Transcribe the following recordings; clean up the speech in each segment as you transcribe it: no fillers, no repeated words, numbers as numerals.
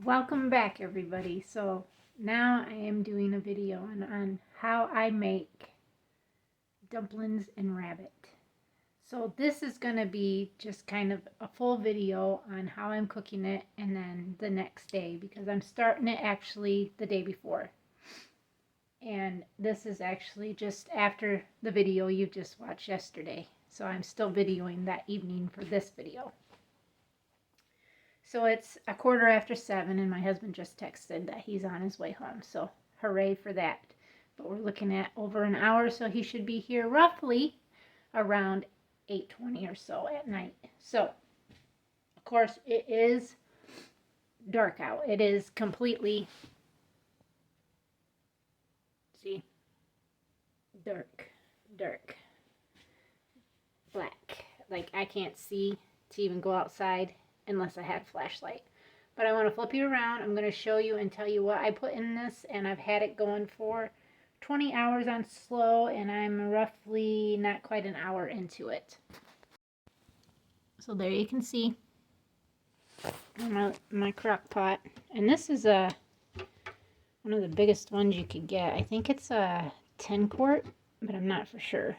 Welcome back, everybody. So now I am doing a video on how I make dumplings and rabbit. So this is going to be just kind of a full video on how I'm cooking it and then the next day, because I'm starting it actually the day before. And this is actually just after the video you just watched yesterday. So I'm still videoing that evening for this video. So it's 7:15, and my husband just texted that he's on his way home. So hooray for that. But we're looking at over an hour, so he should be here roughly around 8:20 or so at night. So, of course, it is dark out. It is completely, see, dark, black. Like, I can't see to even go outside unless I had a flashlight. But I want to flip you around. I'm going to show you and tell you what I put in this, and I've had it going for 20 hours on slow, and I'm roughly not quite an hour into it. So there you can see my crock pot, and this is one of the biggest ones you could get. I think it's a 10 quart, but I'm not for sure.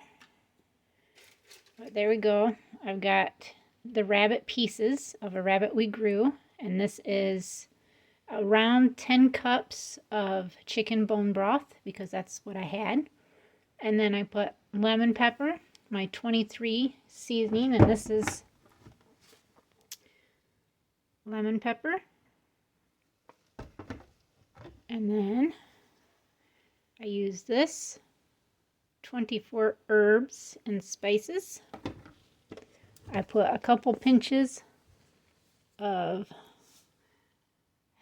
But there we go. I've got the rabbit pieces of a rabbit we grew, and this is around 10 cups of chicken bone broth because that's what I had. And then I put lemon pepper, my 23 seasoning, and this is lemon pepper. And then I use this 24 herbs and spices. I put a couple pinches of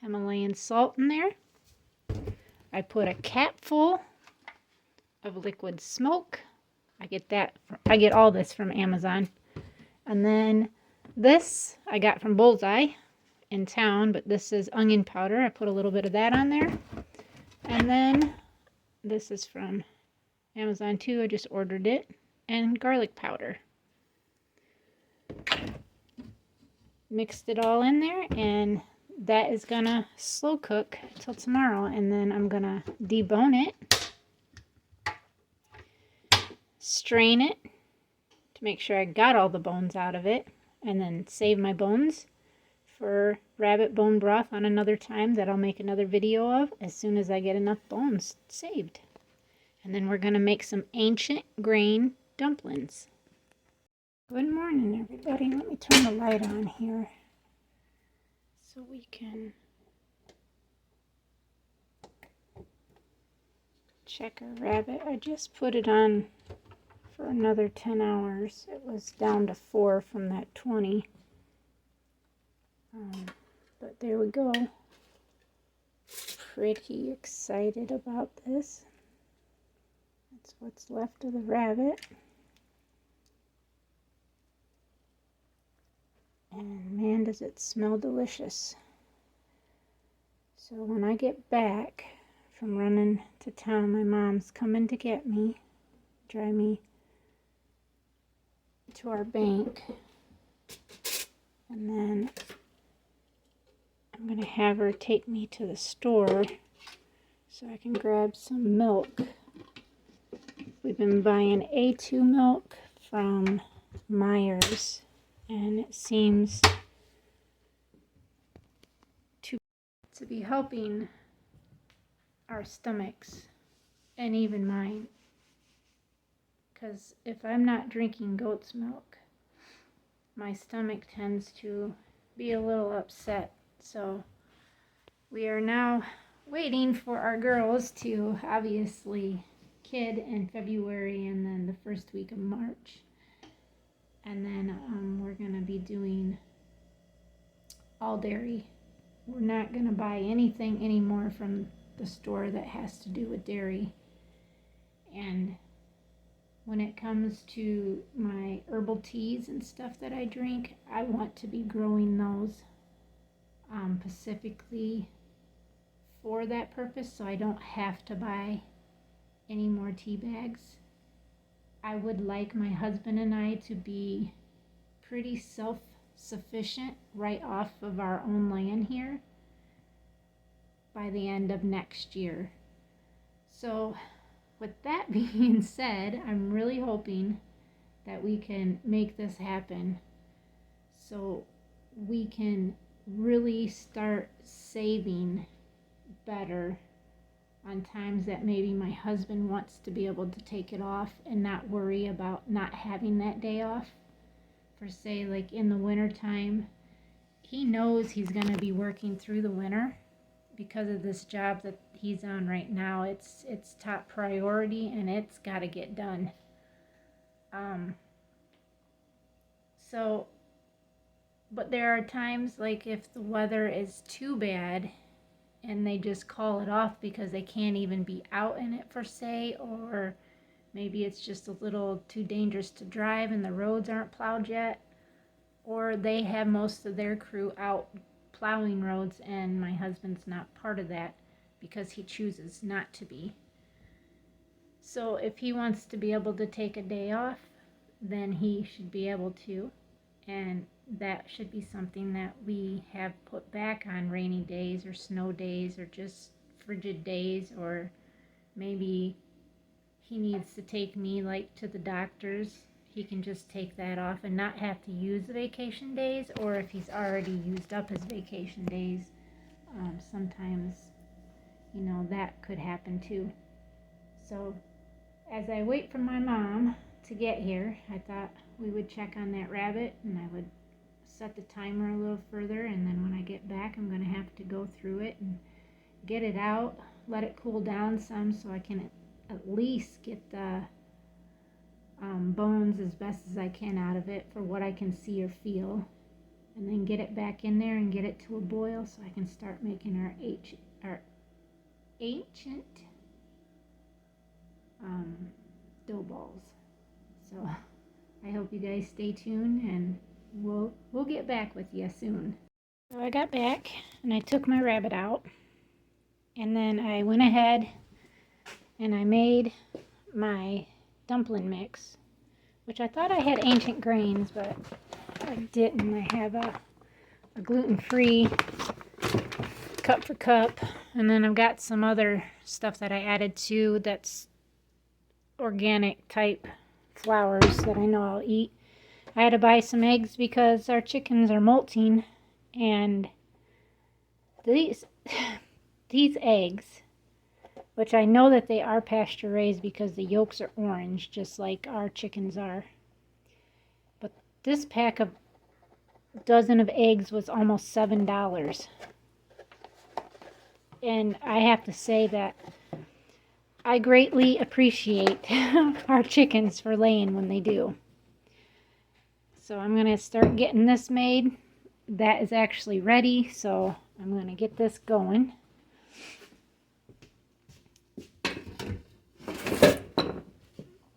Himalayan salt in there. I put a capful of liquid smoke. I get all this from Amazon. And then this I got from Bullseye in town, but this is onion powder. I put a little bit of that on there. And then this is from Amazon too. I just ordered it. And garlic powder. Mixed it all in there, and that is gonna slow cook till tomorrow, and then I'm gonna debone it, strain it to make sure I got all the bones out of it, and then save my bones for rabbit bone broth on another time that I'll make another video of as soon as I get enough bones saved. And then we're gonna make some ancient grain dumplings. Good morning, everybody. Let me turn the light on here so we can check our rabbit. I just put it on for another 10 hours. It was down to 4 from that 20. But there we go. Pretty excited about this. That's what's left of the rabbit. And man, does it smell delicious. So when I get back from running to town, my mom's coming to get me, drive me to our bank. And then I'm going to have her take me to the store so I can grab some milk. We've been buying A2 milk from Myers, and it seems to be helping our stomachs, and even mine, because if I'm not drinking goat's milk, my stomach tends to be a little upset. So we are now waiting for our girls to obviously kid in February, and then the first week of March. And then we're going to be doing all dairy. We're not going to buy anything anymore from the store that has to do with dairy. And when it comes to my herbal teas and stuff that I drink, I want to be growing those specifically for that purpose, so I don't have to buy any more tea bags. I would like my husband and I to be pretty self-sufficient right off of our own land here. by the end of next year. So with that being said, I'm really hoping that we can make this happen so we can really start saving better on times that maybe my husband wants to be able to take it off and not worry about not having that day off. For say like in the winter time, he knows he's going to be working through the winter because of this job that he's on right now. It's top priority and it's got to get done. But there are times like if the weather is too bad and they just call it off because they can't even be out in it for say, or maybe it's just a little too dangerous to drive and the roads aren't plowed yet, or they have most of their crew out plowing roads and my husband's not part of that because he chooses not to be. So if he wants to be able to take a day off, then he should be able to, and that should be something that we have put back on rainy days or snow days or just frigid days, or maybe he needs to take me like to the doctor's. He can just take that off and not have to use the vacation days, or if he's already used up his vacation days, sometimes, that could happen too. So as I wait for my mom to get here, I thought we would check on that rabbit and I would set the timer a little further, and then when I get back I'm going to have to go through it and get it out, let it cool down some so I can at least get the bones as best as I can out of it for what I can see or feel, and then get it back in there and get it to a boil so I can start making our ancient dough balls. So I hope you guys stay tuned and we'll get back with you soon. So I got back and I took my rabbit out, and then I went ahead and I made my dumpling mix, which I thought I had ancient grains, but I didn't. I have a gluten-free cup for cup, and then I've got some other stuff that I added to that's organic type flours that I know I'll eat. I had to buy some eggs because our chickens are molting, and these eggs, which I know that they are pasture raised because the yolks are orange, just like our chickens are. But this pack of dozen of eggs was almost $7. And I have to say that I greatly appreciate our chickens for laying when they do. So I'm going to start getting this made. That is actually ready, so I'm going to get this going.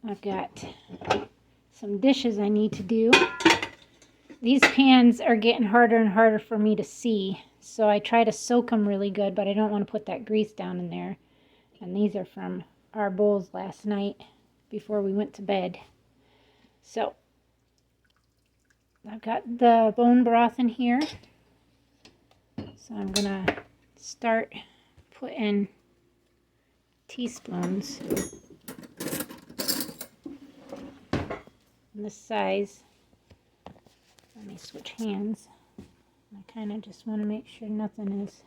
I've got some dishes I need to do. These pans are getting harder and harder for me to see, so I try to soak them really good, but I don't want to put that grease down in there. And these are from our bowls last night before we went to bed. So I've got the bone broth in here, so I'm gonna start putting teaspoons in this size. Let me switch hands. I kind of just want to make sure nothing is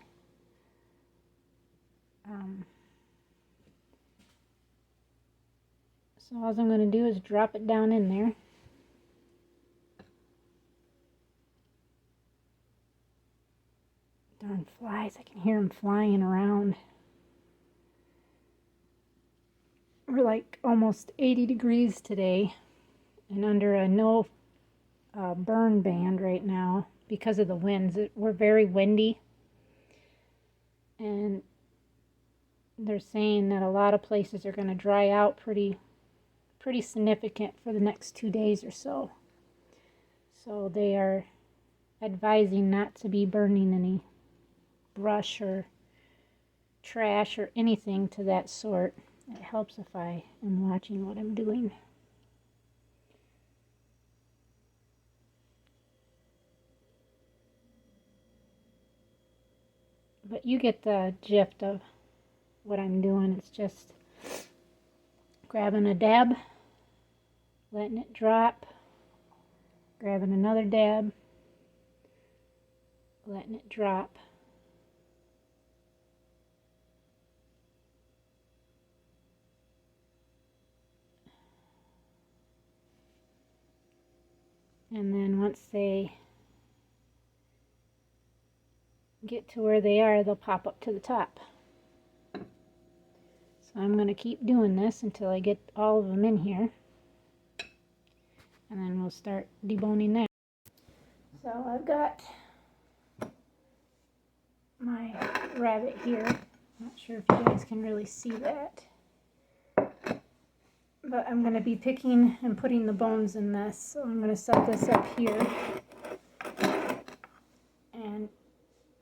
so all I'm going to do is drop it down in there. Darn flies, I can hear them flying around. We're like almost 80 degrees today and under a no burn band right now because of the winds. We're very windy, and they're saying that a lot of places are going to dry out pretty significant for the next 2 days or so. So they are advising not to be burning any brush or trash or anything to that sort. It helps if I am watching what I'm doing. But you get the gist of what I'm doing. It's just grabbing a dab, letting it drop, grabbing another dab, letting it drop. And then once they get to where they are, they'll pop up to the top. So I'm going to keep doing this until I get all of them in here. And then we'll start deboning that. So I've got my rabbit here. Not sure if you guys can really see that. But I'm going to be picking and putting the bones in this. So I'm going to set this up here. And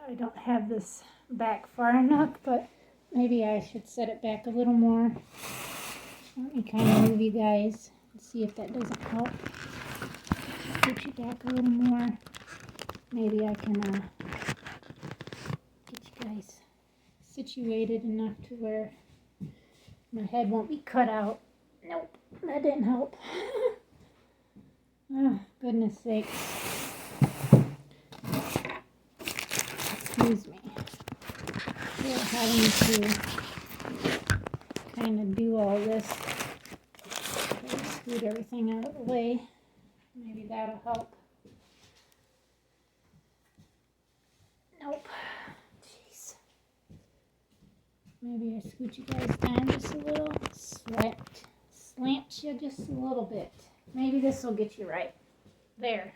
I don't have this back far enough, but maybe I should set it back a little more. Let me kind of move you guys and see if that doesn't help. Put you back a little more. Maybe I can get you guys situated enough to where my head won't be cut out. Nope, that didn't help. Oh, goodness sakes. Excuse me. We're having to kind of do all this. Try to scoot everything out of the way. Maybe that'll help. Nope. Jeez. Maybe I scoot you guys down just a little. Slant you just a little bit. Maybe this will get you right. There.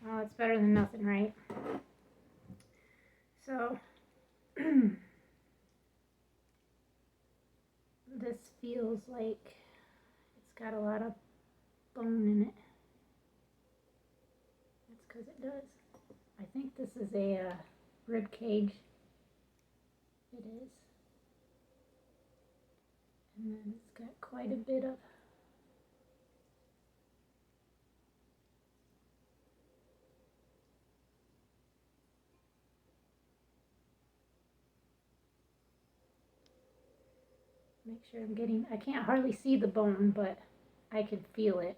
Well, it's better than nothing, right? So, this feels like it's got a lot of bone in it. That's because it does. I think this is a rib cage. It is. And then it's got quite a bit of make sure I'm getting, I can't hardly see the bone, but I can feel it.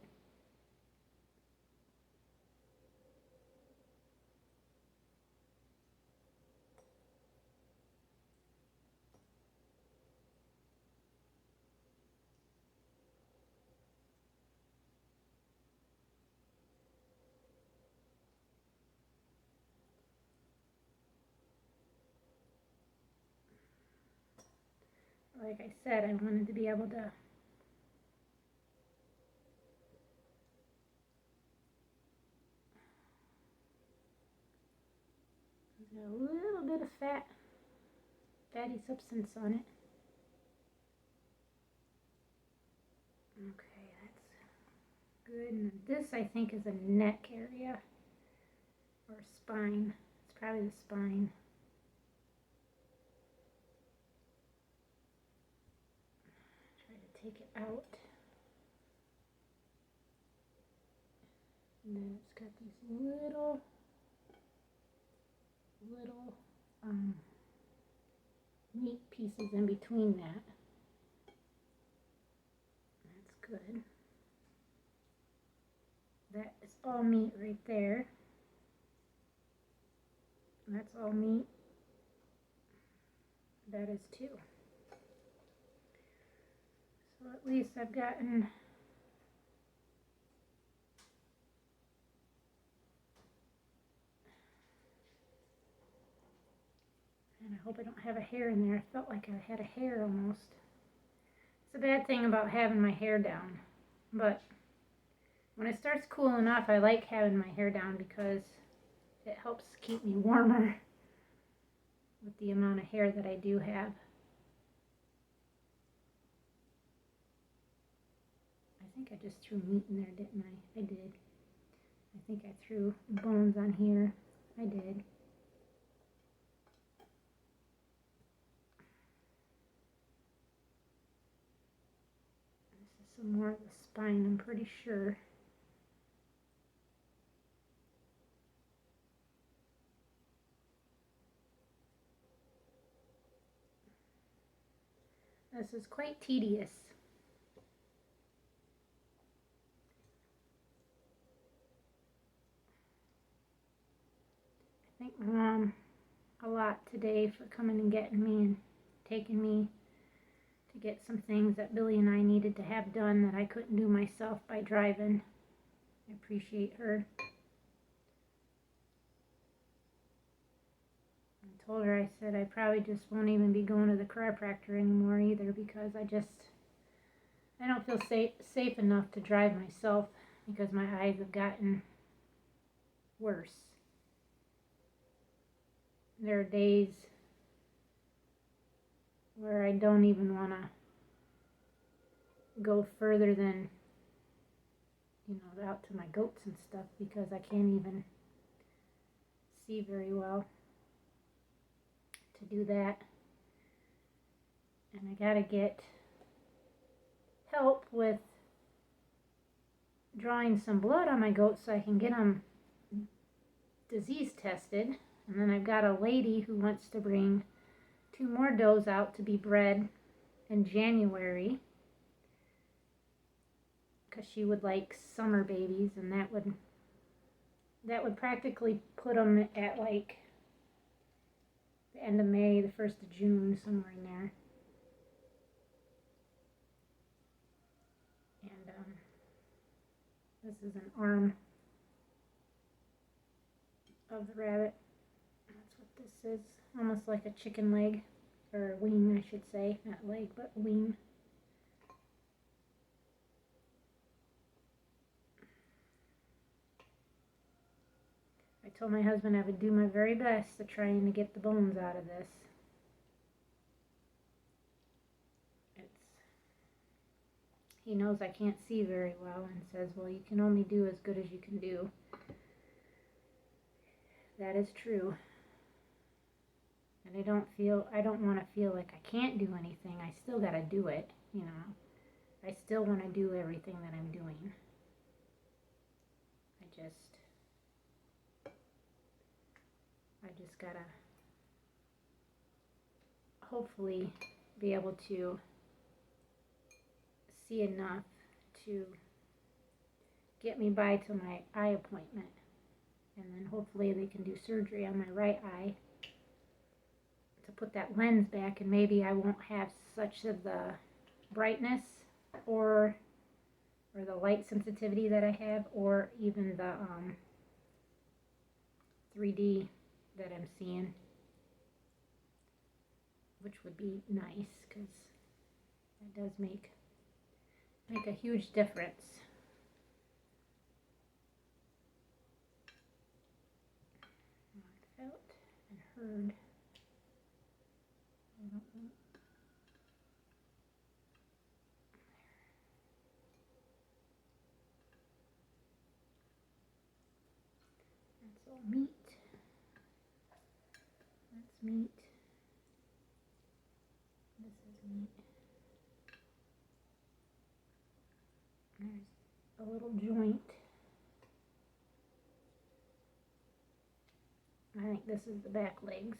Like I said, I wanted to be able to a little bit of fatty substance on it. Okay, that's good. And this, I think, is a neck area or spine. It's probably the spine. Try to take it out. And then it's got these little meat pieces in between that. That's good. That is all meat right there. That's all meat. That is too. So at least I've gotten and I hope I don't have a hair in there. I felt like I had a hair almost. It's a bad thing about having my hair down, but when it starts cooling off, I like having my hair down because it helps keep me warmer with the amount of hair that I do have. I think I just threw meat in there, didn't I? I did. I think I threw bones on here. I did. This is some more of the spine, I'm pretty sure. This is quite tedious. I thank my mom a lot today for coming and getting me and taking me to get some things that Billy and I needed to have done that I couldn't do myself by driving. I appreciate her. I told her, I said, I probably just won't even be going to the chiropractor anymore either, because I don't feel safe enough to drive myself because my eyes have gotten worse. There are days where I don't even want to go further than, out to my goats and stuff, because I can't even see very well to do that. And I gotta get help with drawing some blood on my goats so I can get them disease tested. And then I've got a lady who wants to bring 2 more does out to be bred in January, because she would like summer babies, and that would practically put them at like the end of May, the 1st of June, somewhere in there. And this is an arm of the rabbit. That's what this is. Almost like a chicken leg, or a wing, I should say. Not leg, but wing. I told my husband I would do my very best to trying to get the bones out of this. He knows I can't see very well and says, well, you can only do as good as you can do. That is true. And I don't want to feel like I can't do anything. I still got to do it, I still want to do everything that I'm doing. I just gotta hopefully be able to see enough to get me by to my eye appointment. And then hopefully they can do surgery on my right eye to put that lens back, and maybe I won't have such of the brightness or the light sensitivity that I have, or even the 3D that I'm seeing, which would be nice, because that does make a huge difference. I felt and heard. I don't know. That's all meat. That's meat. This is meat. There's a little joint. I think this is the back legs.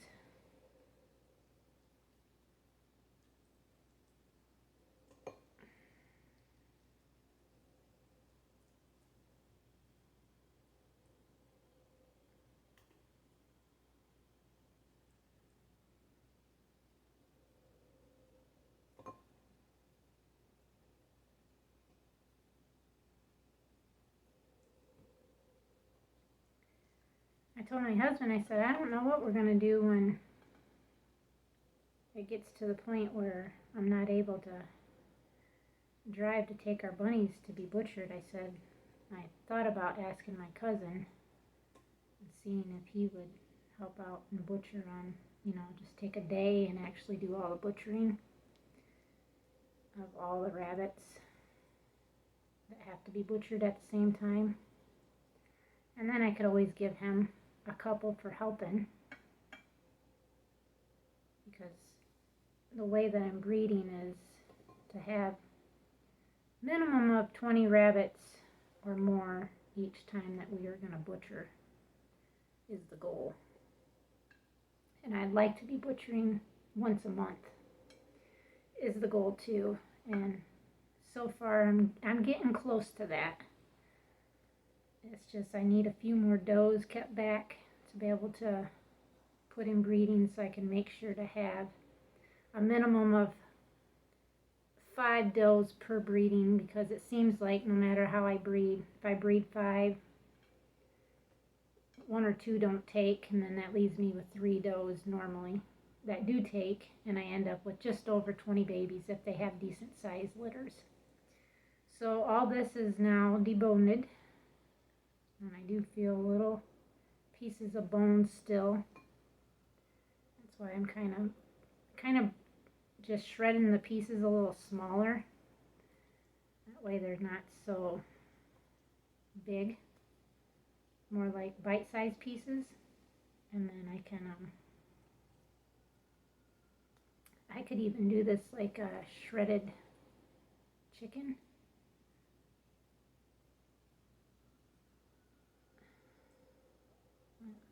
I told my husband, I said, I don't know what we're going to do when it gets to the point where I'm not able to drive to take our bunnies to be butchered. I said, I thought about asking my cousin and seeing if he would help out and butcher on, just take a day and actually do all the butchering of all the rabbits that have to be butchered at the same time. And then I could always give him a couple for helping, because the way that I'm breeding is to have minimum of 20 rabbits or more each time that we are going to butcher is the goal. And I'd like to be butchering once a month is the goal too. And so far I'm getting close to that. It's just I need a few more does kept back to be able to put in breeding, so I can make sure to have a minimum of 5 does per breeding, because it seems like no matter how I breed, if I breed 5, 1 or 2 don't take, and then that leaves me with 3 does normally that do take, and I end up with just over 20 babies if they have decent sized litters. So all this is now deboned, and I do feel little pieces of bone still. That's why I'm kind of just shredding the pieces a little smaller. That way they're not so big, more like bite-sized pieces. And then I could even do this like a shredded chicken.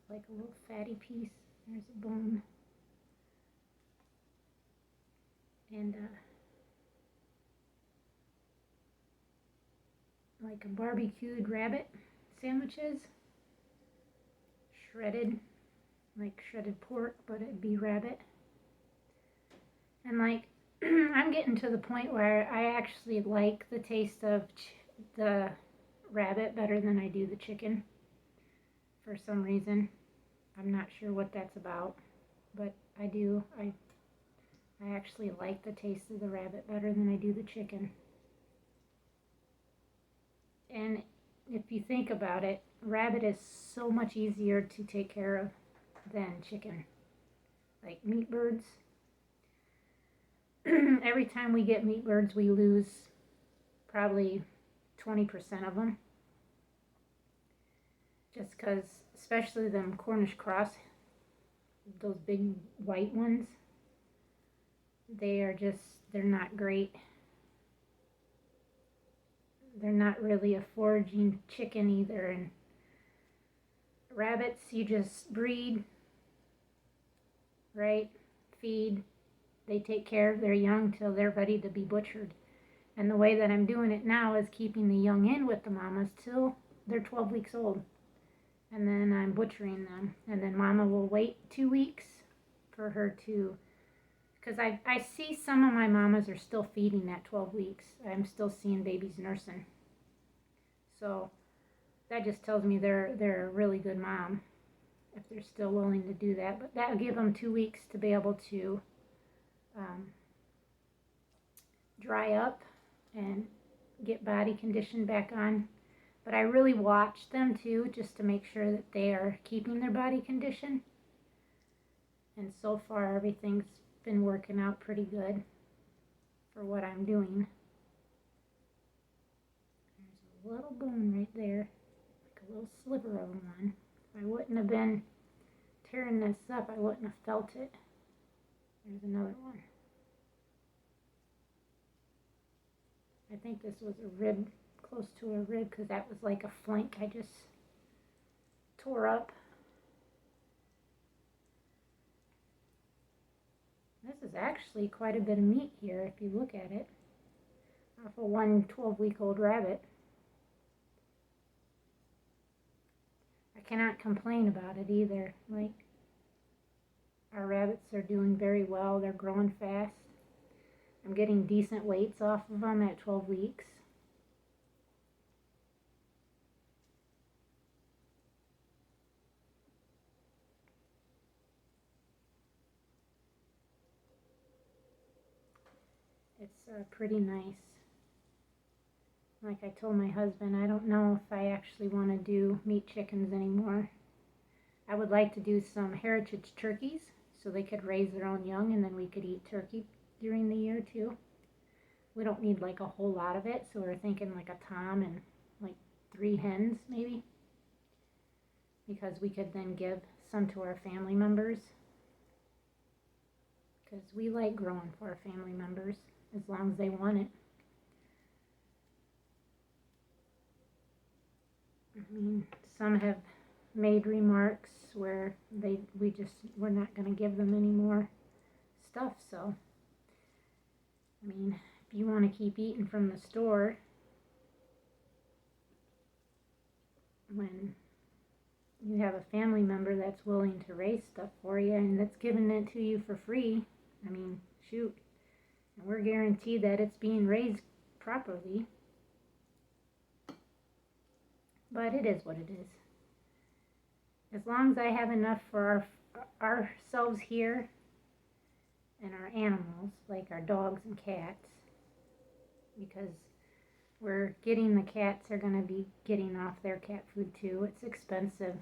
Like a little fatty piece. There's a bone. And like a barbecued rabbit sandwiches. Shredded, like shredded pork, but it'd be rabbit. And like, I'm getting to the point where I actually like the taste of the rabbit better than I do the chicken. For some reason. I'm not sure what that's about, but I do. I actually like the taste of the rabbit better than I do the chicken. And if you think about it, rabbit is so much easier to take care of than chicken. Like meat birds. Every time we get meat birds, we lose probably 20% of them. Just because, especially them Cornish cross, those big white ones, they're not great. They're not really a foraging chicken either. And rabbits, you just breed, right? Feed. They take care of their young till they're ready to be butchered. And the way that I'm doing it now is keeping the young in with the mamas till they're 12 weeks old. And then I'm butchering them. And then mama will wait 2 weeks for her to, because I see some of my mamas are still feeding at 12 weeks. I'm still seeing babies nursing. So that just tells me they're a really good mom if they're still willing to do that. But that'll give them 2 weeks to be able to dry up and get body condition back on. But I really watch them too, just to make sure that they are keeping their body condition. And so far, everything's been working out pretty good for what I'm doing. There's a little bone right there, like a little sliver of one. If I wouldn't have been tearing this up, I wouldn't have felt it. There's another one. I think this was a rib, close to a rib, because that was like a flank I just tore up. This is actually quite a bit of meat here if you look at it, off of one 12-week-old rabbit. I cannot complain about it either. Like, our rabbits are doing very well. They're growing fast. I'm getting decent weights off of them at 12 weeks. It's pretty nice. Like I told my husband, I don't know if I actually want to do meat chickens anymore. I would like to do some heritage turkeys so they could raise their own young, and then we could eat turkey during the year too. We don't need like a whole lot of it, so we're thinking like a tom and like 3 hens maybe, because we could then give some to our family members, because we like growing for our family members as long as they want it. I mean, some have made remarks where we're not going to give them any more stuff, so I mean, if you want to keep eating from the store, when you have a family member that's willing to raise stuff for you and that's giving it to you for free, I mean, shoot. And we're guaranteed that it's being raised properly. But it is what it is. As long as I have enough for ourselves here and our animals, like our dogs and cats, because we're getting, the cats are going to be getting off their cat food too. It's expensive.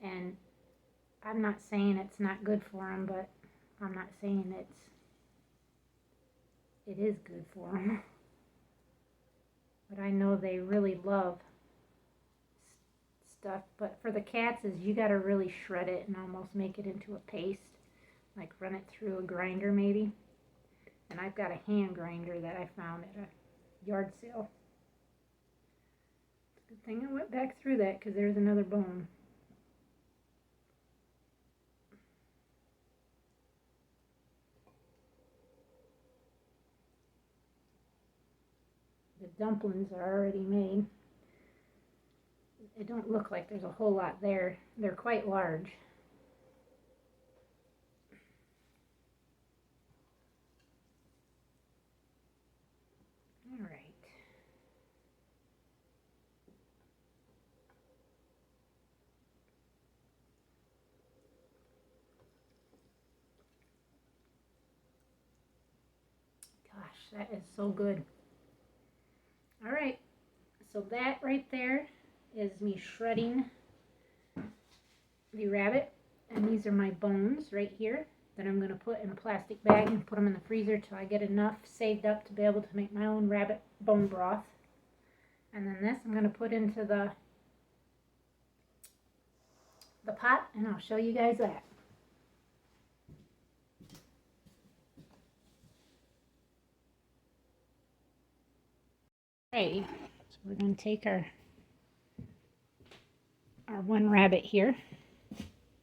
And I'm not saying it's not good for them, but I'm not saying it is good for them. But I know they really love stuff. But for the cats, is you got to really shred it and almost make it into a paste, like run it through a grinder maybe. And I've got a hand grinder that I found at a yard sale. Good thing I went back through that, because there's another bone. The dumplings are already made. It don't look like there's a whole lot there. They're quite large. All right. Gosh, that is so good. All right, so that right there is me shredding the rabbit, and these are my bones right here that I'm going to put in a plastic bag and put them in the freezer till I get enough saved up to be able to make my own rabbit bone broth. And then this I'm going to put into the pot, and I'll show you guys that. Alrighty, so we're going to take our one rabbit here.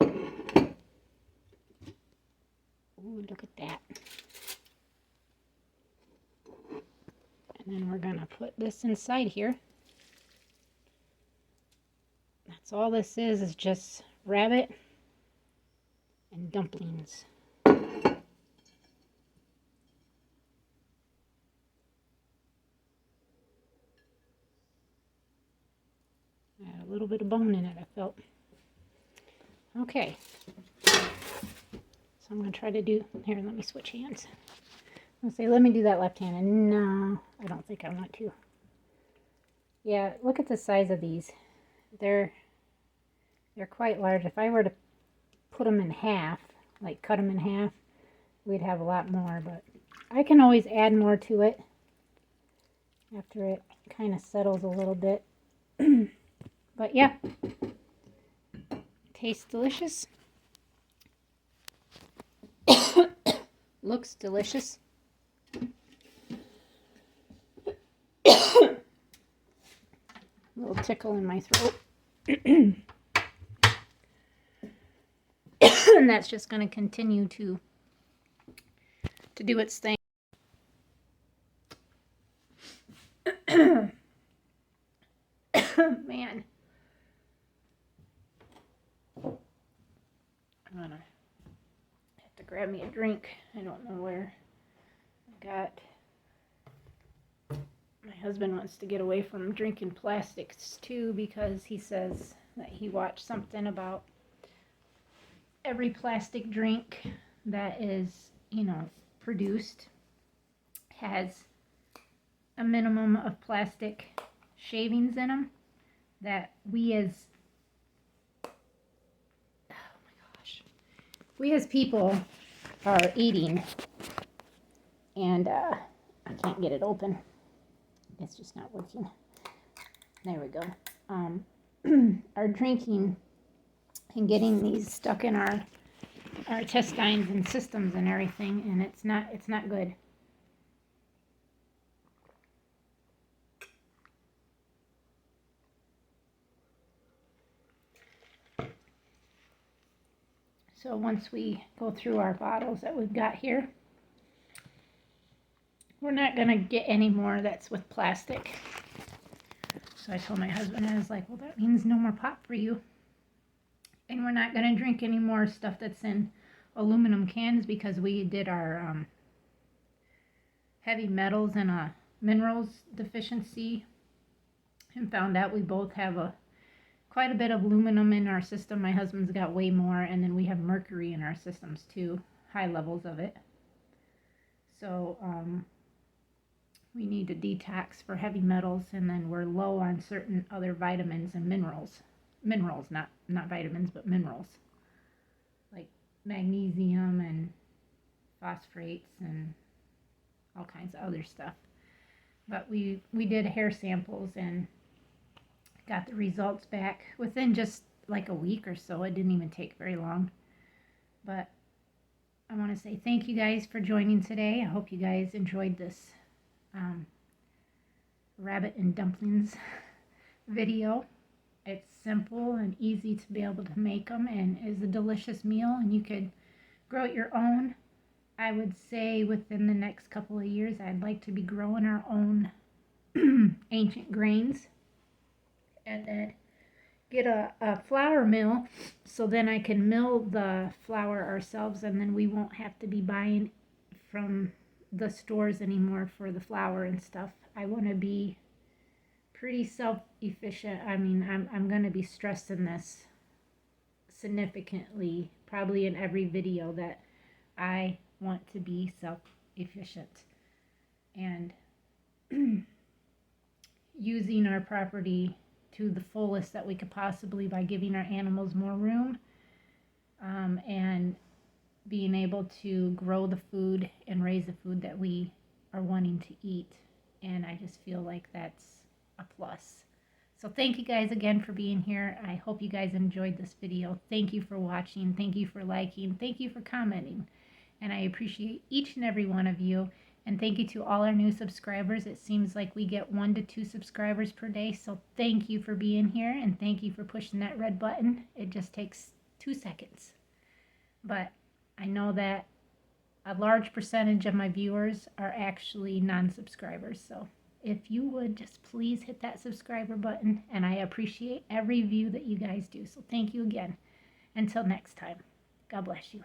Ooh, look at that. And then we're going to put this inside here. That's all this is just rabbit and dumplings. Had a little bit of bone in it, I felt. Okay. So I'm going to try to do, here, let me switch hands. I'm going to say, let me do that left-handed. No, I don't think I want to. Yeah, look at the size of these. They're quite large. If I were to put them in half, like cut them in half, we'd have a lot more, but I can always add more to it after it kind of settles a little bit. But yeah, tastes delicious. Looks delicious. Little tickle in my throat. And that's just going to continue to do its thing. Man. I'm going to have to grab me a drink. I don't know where I got. My husband wants to get away from drinking plastics too, because he says that he watched something about every plastic drink that is, produced has a minimum of plastic shavings in them that we as people are eating, and I can't get it open. It's just not working. There we go. Are drinking and getting these stuck in our intestines and systems and everything, and it's not good. So once we go through our bottles that we've got here, we're not going to get any more that's with plastic. So I told my husband, I was like, well, that means no more pop for you. And we're not going to drink any more stuff that's in aluminum cans because we did our heavy metals and a minerals deficiency and found out we both have quite a bit of aluminum in our system. My husband's got way more, and then we have mercury in our systems too, high levels of it. So we need to detox for heavy metals, and then we're low on certain other vitamins and minerals. Minerals, not vitamins, but minerals. Like magnesium and phosphates and all kinds of other stuff. But we did hair samples and got the results back within just like a week or so. It didn't even take very long. But I want to say thank you guys for joining today. I hope you guys enjoyed this Rabbit and Dumplings video. It's simple and easy to be able to make them, and is a delicious meal, and you could grow it your own. I would say within the next couple of years I'd like to be growing our own ancient grains, and then get a flour mill so then I can mill the flour ourselves, and then we won't have to be buying from the stores anymore for the flour and stuff. I want to be pretty self-efficient. I mean, I'm going to be stressing this significantly, probably in every video, that I want to be self-efficient and using our property to the fullest that we could possibly by giving our animals more room, and being able to grow the food and raise the food that we are wanting to eat. And I just feel like that's a plus. So thank you guys again for being here. I hope you guys enjoyed this video. Thank you for watching. Thank you for liking. Thank you for commenting. And I appreciate each and every one of you. And thank you to all our new subscribers. It seems like we get 1 to 2 subscribers per day. So thank you for being here, and thank you for pushing that red button. It just takes 2 seconds. But I know that a large percentage of my viewers are actually non-subscribers. So if you would just please hit that subscriber button, and I appreciate every view that you guys do. So thank you again. Until next time, God bless you.